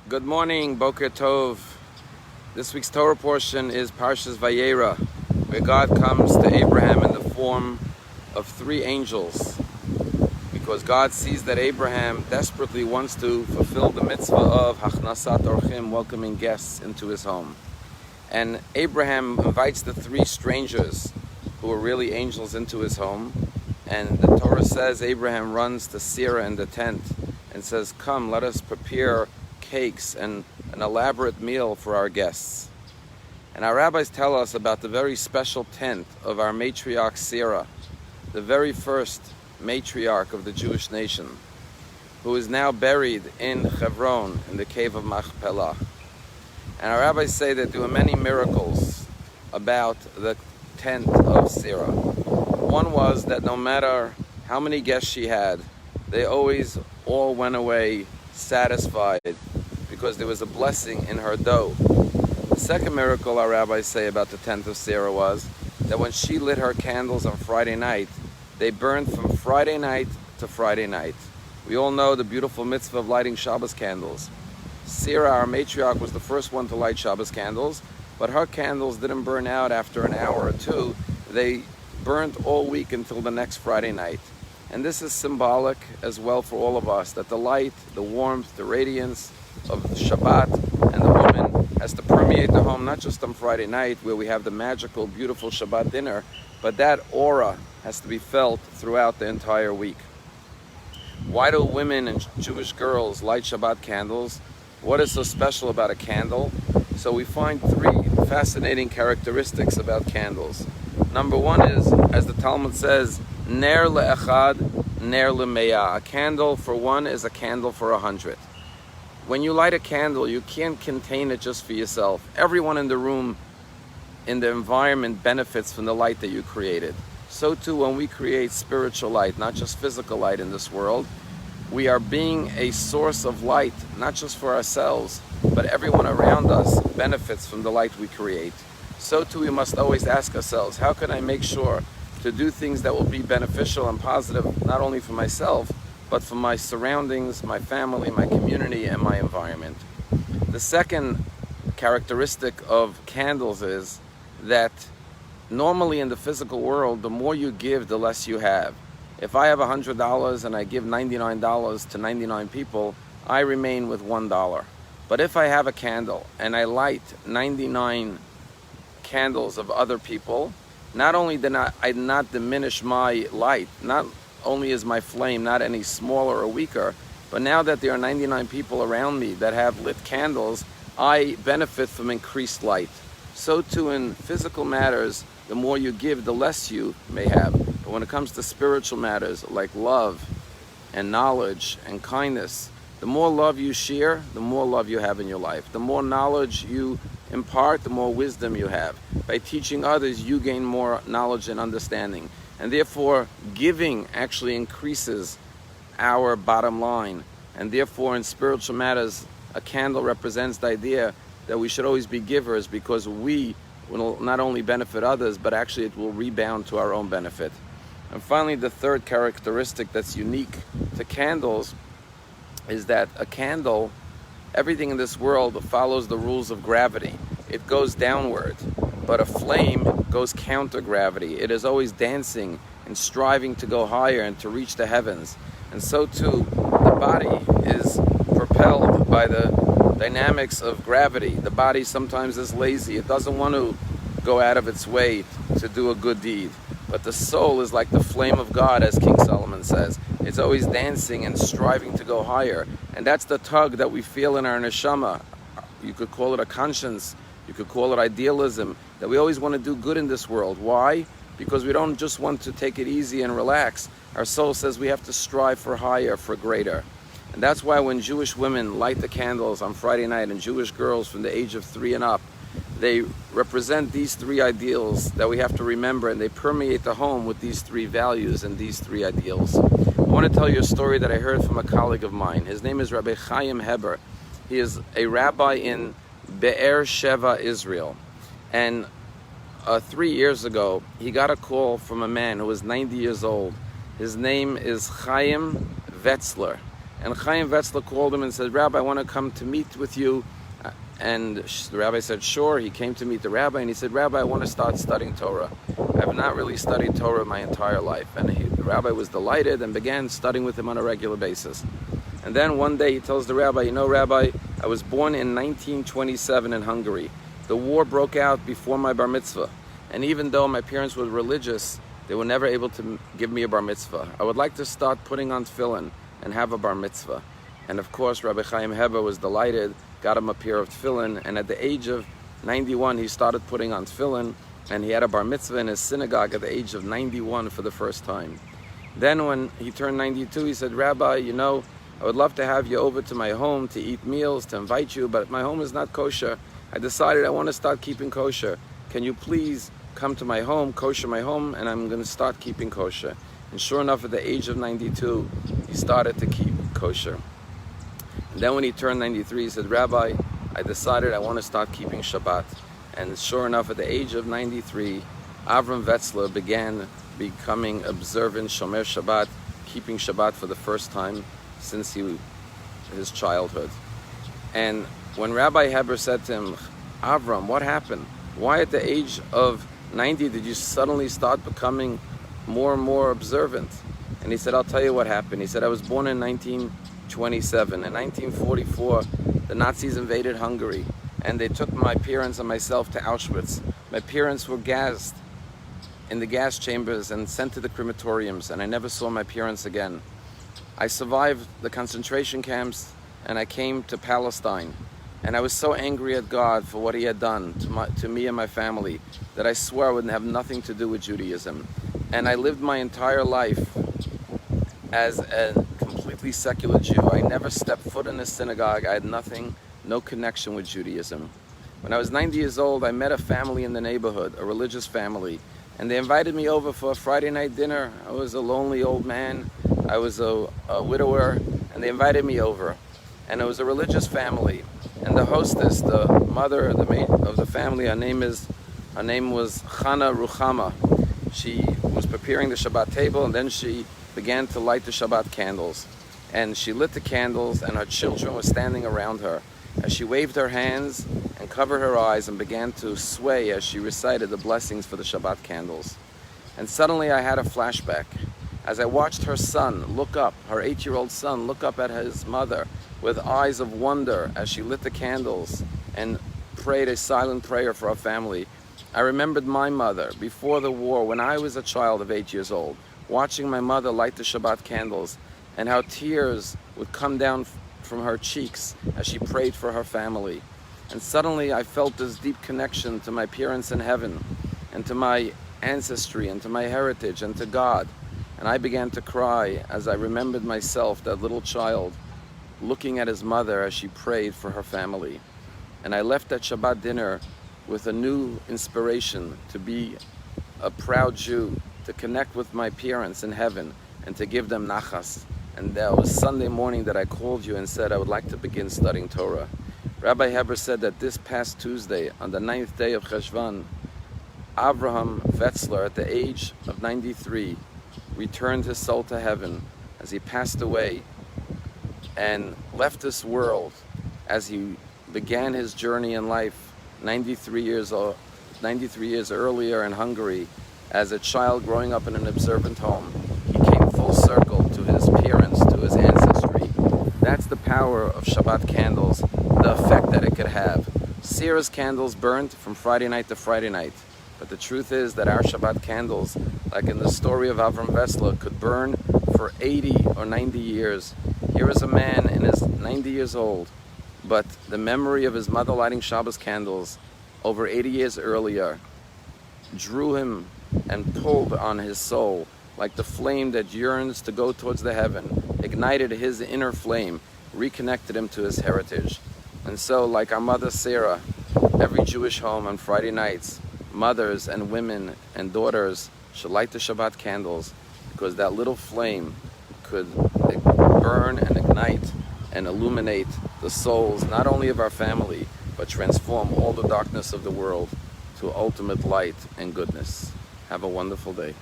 Good morning, Boker Tov. This week's Torah portion is Parshas Vayera, where God comes to Abraham in the form of three angels, because God sees that Abraham desperately wants to fulfill the mitzvah of Hachnasat Orchim, welcoming guests into his home. And Abraham invites the three strangers, who are really angels, into his home. And the Torah says Abraham runs to Sarah in the tent and says, "Come, let us prepare cakes and an elaborate meal for our guests." And our rabbis tell us about the very special tent of our matriarch Sarah, the very first matriarch of the Jewish nation, who is now buried in Hebron in the cave of Machpelah. And our rabbis say that there were many miracles about the tent of Sarah. One was that no matter how many guests she had, they always all went away satisfied, because there was a blessing in her dough. The second miracle our rabbis say about the tent of Sarah was that when she lit her candles on Friday night, they burned from Friday night to Friday night. We all know the beautiful mitzvah of lighting Shabbos candles. Sarah, our matriarch, was the first one to light Shabbos candles, but her candles didn't burn out after an hour or two. They burned all week until the next Friday night. And this is symbolic as well for all of us, that the light, the warmth, the radiance of Shabbat and the woman has to permeate the home, not just on Friday night where we have the magical, beautiful Shabbat dinner, but that aura has to be felt throughout the entire week. Why do women and Jewish girls light Shabbat candles? What is so special about a candle? So we find three fascinating characteristics about candles. Number one is, as the Talmud says, Ner le'echad, ner le'meya. A candle for one is a candle for 100. When you light a candle, you can't contain it just for yourself. Everyone in the room, in the environment, benefits from the light that you created. So too, when we create spiritual light, not just physical light in this world, we are being a source of light, not just for ourselves, but everyone around us benefits from the light we create. So too, we must always ask ourselves, how can I make sure to do things that will be beneficial and positive, not only for myself, but for my surroundings, my family, my community, and my environment. The second characteristic of candles is that normally in the physical world, the more you give, the less you have. If I have $100 and I give $99 to 99 people, I remain with $1. But if I have a candle and I light 99 candles of other people, not only did I not diminish my light, not only is my flame not any smaller or weaker, but now that there are 99 people around me that have lit candles, I benefit from increased light. So too in physical matters, the more you give, the less you may have. But when it comes to spiritual matters like love and knowledge and kindness, the more love you share, the more love you have in your life. The more knowledge you impart, the more wisdom you have. By teaching others, you gain more knowledge and understanding. And therefore, giving actually increases our bottom line. And therefore, in spiritual matters, a candle represents the idea that we should always be givers, because we will not only benefit others, but actually it will rebound to our own benefit. And finally, the third characteristic that's unique to candles is that a candle, everything in this world follows the rules of gravity. It goes downward, but a flame goes counter gravity. It is always dancing and striving to go higher and to reach the heavens. And so too, the body is propelled by the dynamics of gravity. The body sometimes is lazy. It doesn't want to go out of its way to do a good deed. But the soul is like the flame of God, as King Solomon says. It's always dancing and striving to go higher. And that's the tug that we feel in our neshama. You could call it a conscience. You could call it idealism, that we always want to do good in this world. Why? Because we don't just want to take it easy and relax. Our soul says we have to strive for higher, for greater. And that's why when Jewish women light the candles on Friday night, and Jewish girls from the age of 3 and up, they represent these three ideals that we have to remember, and they permeate the home with these three values and these three ideals. I want to tell you a story that I heard from a colleague of mine. His name is Rabbi Chaim Heber. He is a rabbi in Be'er Sheva, Israel. And 3 years ago, he got a call from a man who was 90 years old. His name is Chaim Wetzler. And Chaim Wetzler called him and said, Rabbi, I want to come to meet with you. And the rabbi said, sure. He came to meet the rabbi, and he said, Rabbi, I want to start studying Torah. I have not really studied Torah my entire life. And the rabbi was delighted and began studying with him on a regular basis. And then one day he tells the rabbi, you know, Rabbi, I was born in 1927 in Hungary. The war broke out before my bar mitzvah. And even though my parents were religious, they were never able to give me a bar mitzvah. I would like to start putting on tefillin and have a bar mitzvah. And of course, Rabbi Chaim Heber was delighted, got him a pair of tefillin, and at the age of 91, he started putting on tefillin, and he had a bar mitzvah in his synagogue at the age of 91 for the first time. Then when he turned 92, he said, Rabbi, you know, I would love to have you over to my home to eat meals, to invite you, but my home is not kosher. I decided I want to start keeping kosher. Can you please come to my home, kosher my home, and I'm going to start keeping kosher. And sure enough, at the age of 92, he started to keep kosher. And then when he turned 93, he said, Rabbi, I decided I want to start keeping Shabbat. And sure enough, at the age of 93, Avram Wetzler began becoming observant Shomer Shabbat, keeping Shabbat for the first time since his childhood. And when Rabbi Heber said to him, Avram, what happened? Why at the age of 90 did you suddenly start becoming more and more observant? And he said, I'll tell you what happened. He said, I was born in 1927. In 1944, the Nazis invaded Hungary, and they took my parents and myself to Auschwitz. My parents were gassed in the gas chambers and sent to the crematoriums, and I never saw my parents again. I survived the concentration camps, and I came to Palestine. And I was so angry at God for what he had done to me and my family that I swore I would have nothing to do with Judaism. And I lived my entire life as a completely secular Jew. I never stepped foot in a synagogue. I had nothing, no connection with Judaism. When I was 90 years old, I met a family in the neighborhood, a religious family, and they invited me over for a Friday night dinner. I was a lonely old man. I was a widower, and they invited me over. And it was a religious family. And the hostess, the mother, the maid of the family, her name was Chana Ruchama. She was preparing the Shabbat table, and then she began to light the Shabbat candles. And she lit the candles, and her children were standing around her as she waved her hands and covered her eyes and began to sway as she recited the blessings for the Shabbat candles. And suddenly I had a flashback. As I watched her son look up, her 8-year-old son look up at his mother with eyes of wonder as she lit the candles and prayed a silent prayer for our family, I remembered my mother before the war when I was a child of 8 years old, watching my mother light the Shabbat candles and how tears would come down from her cheeks as she prayed for her family. And suddenly I felt this deep connection to my parents in heaven and to my ancestry and to my heritage and to God. And I began to cry as I remembered myself, that little child, looking at his mother as she prayed for her family. And I left that Shabbat dinner with a new inspiration to be a proud Jew, to connect with my parents in heaven and to give them nachas. And that was Sunday morning that I called you and said I would like to begin studying Torah. Rabbi Heber said that this past Tuesday, on the 9th day of Cheshvan, Avraham Wetzler, at the age of 93, returned his soul to heaven as he passed away and left this world as he began his journey in life 93 years earlier in Hungary as a child growing up in an observant home. He came full circle to his parents, to his ancestry. That's the power of Shabbat candles, the effect that it could have. Seer's candles burned from Friday night to Friday night. But the truth is that our Shabbat candles, like in the story of Avram Wetzler, could burn for 80 or 90 years. Here is a man in his 90 years old, but the memory of his mother lighting Shabbos candles over 80 years earlier drew him and pulled on his soul like the flame that yearns to go towards the heaven, ignited his inner flame, reconnected him to his heritage. And so, like our mother Sarah, every Jewish home on Friday nights, mothers and women and daughters should light the Shabbat candles, because that little flame could burn and ignite and illuminate the souls not only of our family, but transform all the darkness of the world to ultimate light and goodness. Have a wonderful day.